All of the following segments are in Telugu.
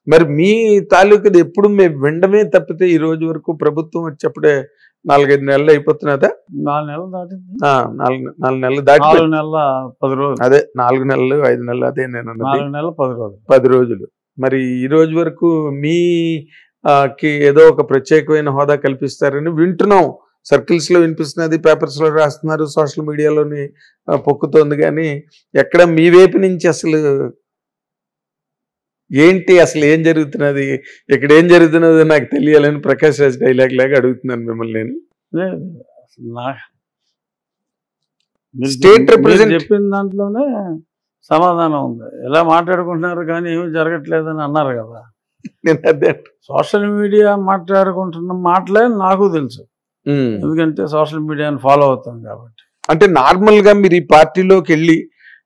మరి మీ తాలూకుది ఎప్పుడు మేము వినడమే తప్పితే ఈ రోజు వరకు ప్రభుత్వం వచ్చేప్పుడే 4-5 నెలలు అయిపోతున్నదా? 4 నెలలు దాటింది. 4 నెలలు దాటి 4 నెలల 10 రోజులు. అదే 4 నెలలు 5 నెలలు అదే నేను అన్నది. 4 నెలల 10 రోజులు. 10 రోజులు. మరి ఈ రోజు వరకు మీ కి ఏదో ఒక ప్రత్యేకమైన హోదా కల్పిస్తారని వింటున్నాం. సర్కిల్స్ లో వినిపిస్తున్నది, పేపర్స్ లో రాస్తున్నారు, సోషల్ మీడియాలోని పొక్కుతోంది. కానీ ఎక్కడ మీ వైపు నుంచి అసలు ఏంటి, అసలు ఏం జరుగుతున్నది, ఇక్కడ ఏం జరుగుతున్నదో నాకు తెలియాలని ప్రకాష్ రాజ్ డైలాగ్ లాగా అడుగుతున్నాను మిమ్మల్ని నేను. స్టేట్ రిప్రజెంట్ చెప్పిన దాంట్లోనే సమాధానం ఉంది. ఎలా మాట్లాడుకుంటున్నారు కానీ ఏమీ జరగట్లేదని అన్నారు కదా. నేను అదే సోషల్ మీడియా మాట్లాడుకుంటున్న మాటలే నాకు తెలుసు, ఎందుకంటే సోషల్ మీడియాని ఫాలో అవుతాం కాబట్టి. అంటే నార్మల్ గా మీరు ఈ పార్టీలోకి వెళ్ళి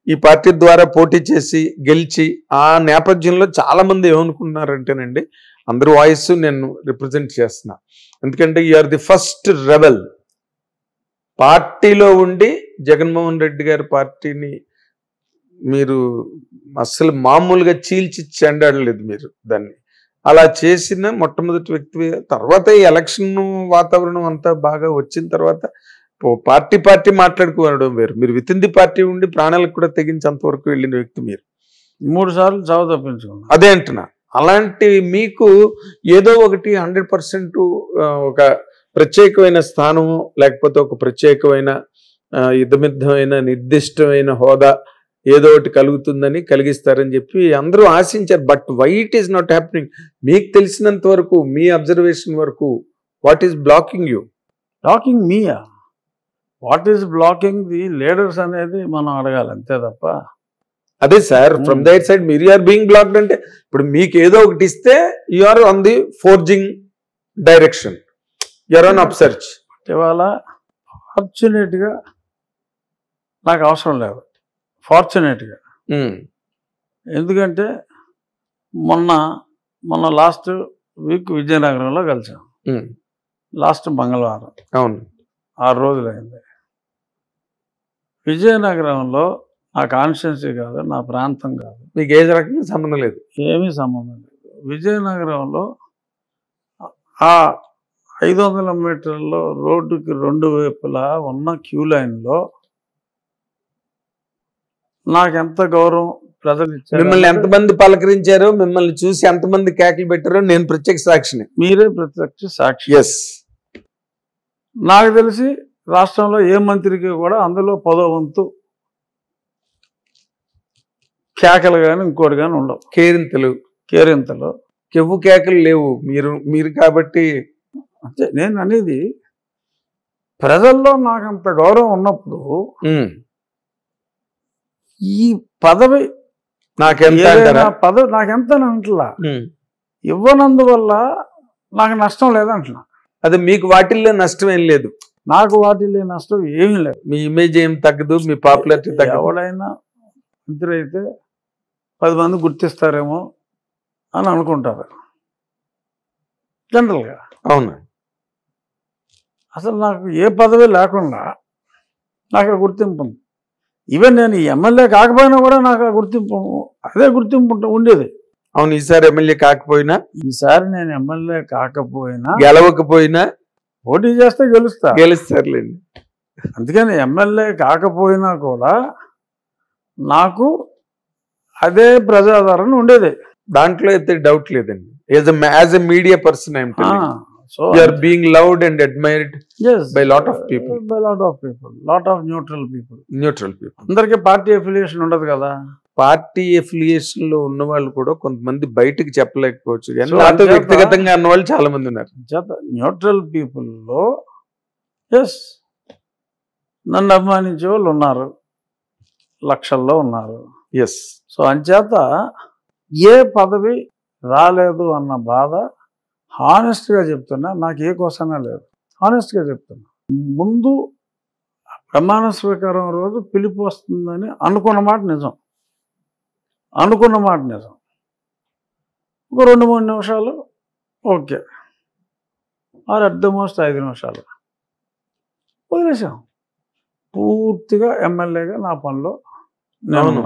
ఈ పార్టీ ద్వారా పోటీ చేసి గెలిచి ఆ నేపథ్యంలో చాలా మంది ఏమనుకుంటున్నారంటేనండి, అందరి వాయిస్ నేను రిప్రజెంట్ చేస్తున్నా. ఎందుకంటే you are the first rebel. పార్టీలో ఉండి జగన్మోహన్ రెడ్డి గారి పార్టీని మీరు అసలు మామూలుగా చీల్చి చెండాడలేదు మీరు దాన్ని. అలా చేసిన మొట్టమొదటి వ్యక్తి. తర్వాత ఈ ఎలక్షన్ వాతావరణం అంతా బాగా వచ్చిన తర్వాత పార్టీ మాట్లాడుకోవడం వేరు. మీరు విత్ ఇన్ ది పార్టీ ఉండి ప్రాణాలకు కూడా తెగించేంత వరకు వెళ్ళిన వ్యక్తి మీరు. 3 సార్లు చావు తప్పించుకున్నాను. అదే అంటున్నా. అలాంటి మీకు ఏదో ఒకటి 100% ఒక ప్రత్యేకమైన స్థానము, లేకపోతే ఒక ప్రత్యేకమైన యుద్ధమిద్దమైన నిర్దిష్టమైన హోదా ఏదో ఒకటి కలుగుతుందని, కలిగిస్తారని చెప్పి అందరూ ఆశించారు. But why it is not happening? మీకు తెలిసినంత వరకు, మీ అబ్జర్వేషన్ వరకు, what is blocking you? Blocking మీయా? What is blocking the leaders అనేది మనం అడగాలి, అంతే తప్ప. అదే సార్, ఫ్రమ్ దట్ సైడ్ మీరు ఆర్ బీయింగ్ బ్లాక్డ్ అంటే ఇప్పుడు మీకు ఏదో ఒకటి ఇస్తే you are on the forging direction, you are on upsurge. ఇవాళ ఫార్చునేట్గా నాకు అవసరం లేదు, ఫార్చునేట్గా. ఎందుకంటే మొన్న లాస్ట్ వీక్ విజయనగరంలో కలిసాం. లాస్ట్ మంగళవారం. అవును, 6 రోజులైంది. విజయనగరంలో నా కాన్స్టిట్యున్సీ కాదు, నా ప్రాంతం కాదు, మీకు ఏ రకంగా సంబంధం లేదు, ఏమీ సంబంధం లేదు. విజయనగరంలో ఆ 500 మీటర్లో రోడ్డుకి 2 వైపులా ఉన్న క్యూ లైన్లో నాకెంత గౌరవం ప్రజలు ఇచ్చారు. మిమ్మల్ని ఎంతమంది పలకరించారో, మిమ్మల్ని చూసి ఎంతమంది కేకలు పెట్టారో నేను ప్రత్యక్ష సాక్షిని. మీరే ప్రత్యక్ష సాక్షి. ఎస్, నాకు తెలిసి రాష్ట్రంలో ఏ మంత్రికి కూడా అందులో 10వ వంతు కేకలు కానీ ఇంకోటి కానీ ఉండవు. కేరింతలు కెవ్వు కేకలు లేవు. మీరు కాబట్టి అంటే నేను అనేది, ప్రజల్లో నాకు అంత గౌరవం ఉన్నప్పుడు ఈ పదవి నాకెంత నాకెంత అంటలా, ఇవ్వనందువల్ల నాకు నష్టం లేదంటున్నా. అదే, మీకు వాటిల్లో నష్టం ఏం లేదు. నాకు వాటిల్లో నష్టం ఏమీ లేదు. మీ ఇమేజ్ ఏం తగ్గదు, మీ పాపులారిటీ తగ్గదు. ఎవడైనా మంత్రి అయితే 10 మంది గుర్తిస్తారేమో అని అనుకుంటారు జనరల్గా. అవును, అసలు నాకు ఏ పదవి లేకుండా నాకు గుర్తింపు ఉంది. ఈవెన్ నేను ఎమ్మెల్యే కాకపోయినా కూడా నాకు అదే గుర్తింపు ఉండేది. అవును, ఈసారి ఎమ్మెల్యే కాకపోయినా, ఈసారి నేను ఎమ్మెల్యే కాకపోయినా, గెలవకపోయినా, పోటీ చేస్తే గెలుస్తారులేండి. అందుకని ఎమ్మెల్యే కాకపోయినా కూడా నాకు అదే ప్రజాదరణ ఉండేది. దాంట్లో అయితే డౌట్ లేదండి. As a media person I'm telling, so you are being loved and admired by lot of people. Lot of neutral people. అందరికీ పార్టీ అఫిలియేషన్ ఉండదు కదా. పార్టీ అఫిలియేషన్ లో ఉన్న వాళ్ళు కూడా కొంతమంది బయటకు చెప్పలేకపోవచ్చు, కానీ నాతో వ్యక్తిగతంగా అన్న వాళ్ళు చాలా మంది ఉన్నారు. న్యూట్రల్ పీపుల్లో ఎస్, నన్ను అభిమానించే వాళ్ళు ఉన్నారు, లక్షల్లో ఉన్నారు. ఎస్. సో అంచేత ఏ పదవి రాలేదు అన్న బాధ హానెస్ట్గా చెప్తున్నా, నాకు ఏ కోసమే లేదు. హానెస్ట్గా చెప్తున్నా. ముందు ప్రమాణ స్వీకారం రోజు పిలుపు వస్తుందని అనుకున్న మాట నిజం. ఒక 2-3 నిమిషాలు okay, or at the most 5 నిమిషాలు వదిలేసాం. పూర్తిగా ఎమ్మెల్యేగా నా పనిలో నేను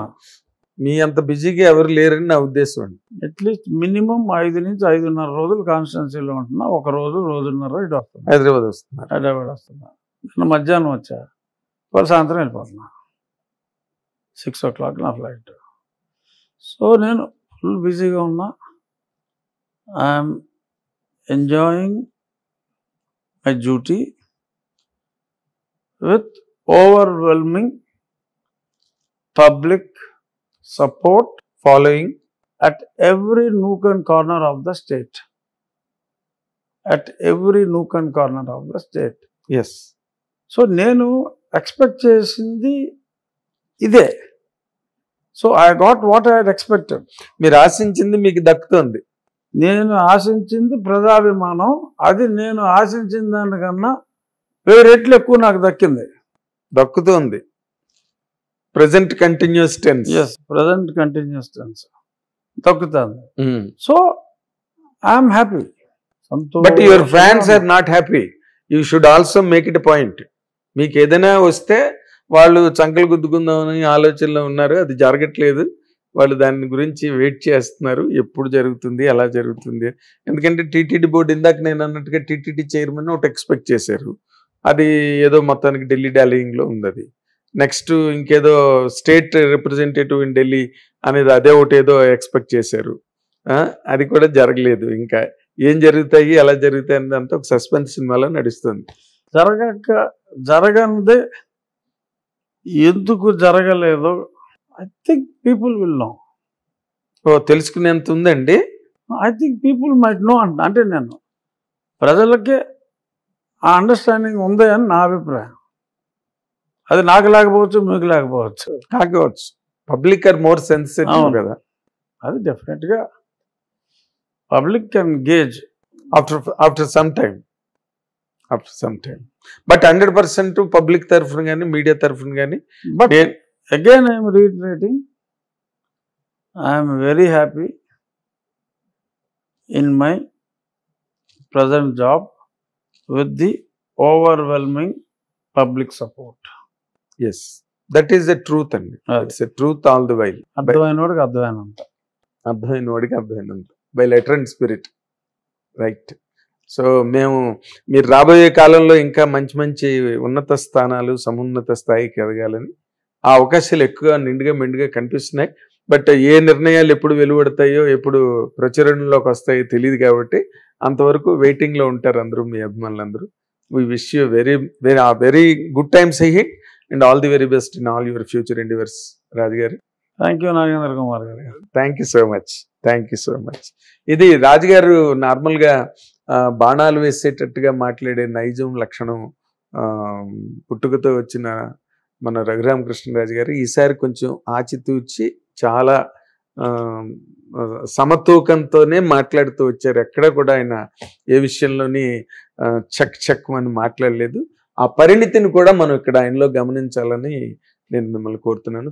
మీ అంత బిజీగా ఎవరు లేరని నా ఉద్దేశం అండి. అట్లీస్ట్ మినిమం 5 నుంచి 5.5 రోజులు కాన్స్టిట్యున్సీలో ఉంటున్నా. ఒక రోజు రోజున్నర ఇటు వస్తున్నా, హైదరాబాద్ వస్తున్నారు. హైదరాబాద్ వస్తున్నా. నిన్న మధ్యాహ్నం వచ్చా, వాళ్ళు సాయంత్రం వెళ్ళిపోతున్నా. 6 o'clock నా ఫ్లైట్. సో నేను ఫుల్ బిజీగా ఉన్నా. I'm enjoying my duty with overwhelming public support following at every nook and corner of the state. At every nook and corner of the state. Yes. So నేను ఎక్స్పెక్ట్ చేసింది ఇదే. సో I got what I had expected. మీరు ఆశించింది మీకు దక్కుతుంది. నేను ఆశించింది ప్రజాభిమానం. అది నేను ఆశించిన దానికన్నా 1000 రెట్లు ఎక్కువ నాకు దక్కింది. దక్కుతుంది. Present continuous tense. Yes, present continuous tense దక్కుతుంది. So I'm happy. But your fans are not happy. You should also make it point. మీకు ఏదైనా వస్తే వాళ్ళు చంకలు గుద్దుకుందామని ఆలోచనలో ఉన్నారు, అది జరగట్లేదు. వాళ్ళు దాని గురించి వెయిట్ చేస్తున్నారు, ఎప్పుడు జరుగుతుంది, ఎలా జరుగుతుంది. ఎందుకంటే టీటీడీ బోర్డు, ఇందాక నేను అన్నట్టుగా టీటీడీ చైర్మన్ ఒకటి ఎక్స్పెక్ట్ చేశారు. అది ఏదో మొత్తానికి ఢిల్లీ డాలీయింగ్లో ఉంది. అది నెక్స్ట్ ఇంకేదో స్టేట్ రిప్రజెంటేటివ్ ఇన్ ఢిల్లీ అనేది అదే ఒకటి ఏదో ఎక్స్పెక్ట్ చేశారు. అది కూడా జరగలేదు. ఇంకా ఏం జరుగుతాయి, ఎలా జరుగుతాయి అనేది అంతా ఒక సస్పెన్స్ సినిమాలో నడుస్తుంది. జరగనిదే ఎందుకు జరగలేదో I think people will know. తెలుసుకునేంత ఉందండి. I think people might know అంటే నేను ప్రజలకే ఆ అండర్స్టాండింగ్ ఉంది అని నా అభిప్రాయం. అది నాకు లేకపోవచ్చు, మీకు లేకపోవచ్చు, కాకపోవచ్చు. పబ్లిక్ ఆర్ మోర్ సెన్సిటివ్ కదా. అది డెఫినెట్గా public can gauge after some time. But 100% public తరఫున కానీ మీడియా తరఫున కానీ. But again I'm reiterating, I'm very happy in my present job with the overwhelming public support. Yes, that is the truth అండి. It's a truth all the while. అర్థమైనోడికి అర్థమైనంత. అర్థమైనోడికి అర్థమైనంత. By letter and spirit. Right. So మీరు రాబోయే కాలంలో ఇంకా మంచి మంచి ఉన్నత స్థానాలు, సమున్నత స్థాయికి ఎదగాలని ఆ అవకాశాలు ఎక్కువ నిండుగా మెండుగా కనిపిస్తున్నాయి. బట్ ఏ నిర్ణయాలు ఎప్పుడు వెలువడతాయో, ఎప్పుడు ప్రచురణలోకి వస్తాయో తెలియదు. కాబట్టి అంతవరకు వెయిటింగ్లో ఉంటారు అందరూ, మీ అభిమానులందరూ. We wish you very good times ahead and all the very best in all your future endeavours. Raju గారు, థ్యాంక్ యూ. నాగేంద్ర కుమార్ గారు, thank you so much. Thank you so much. ఇది రాజుగారు నార్మల్గా బాణాలు వేసేటట్టుగా మాట్లాడే నైజం లక్షణం పుట్టుకతో వచ్చిన మన రఘురామకృష్ణరాజు గారు ఈసారి కొంచెం ఆచితూచి చాలా సమతూకంతోనే మాట్లాడుతూ వచ్చారు. ఎక్కడ కూడా ఆయన ఏ విషయంలోని చక్ అని మాట్లాడలేదు. ఆ పరిణితిని కూడా మనం ఇక్కడ ఆయనలో గమనించాలని నేను మిమ్మల్ని కోరుతున్నాను.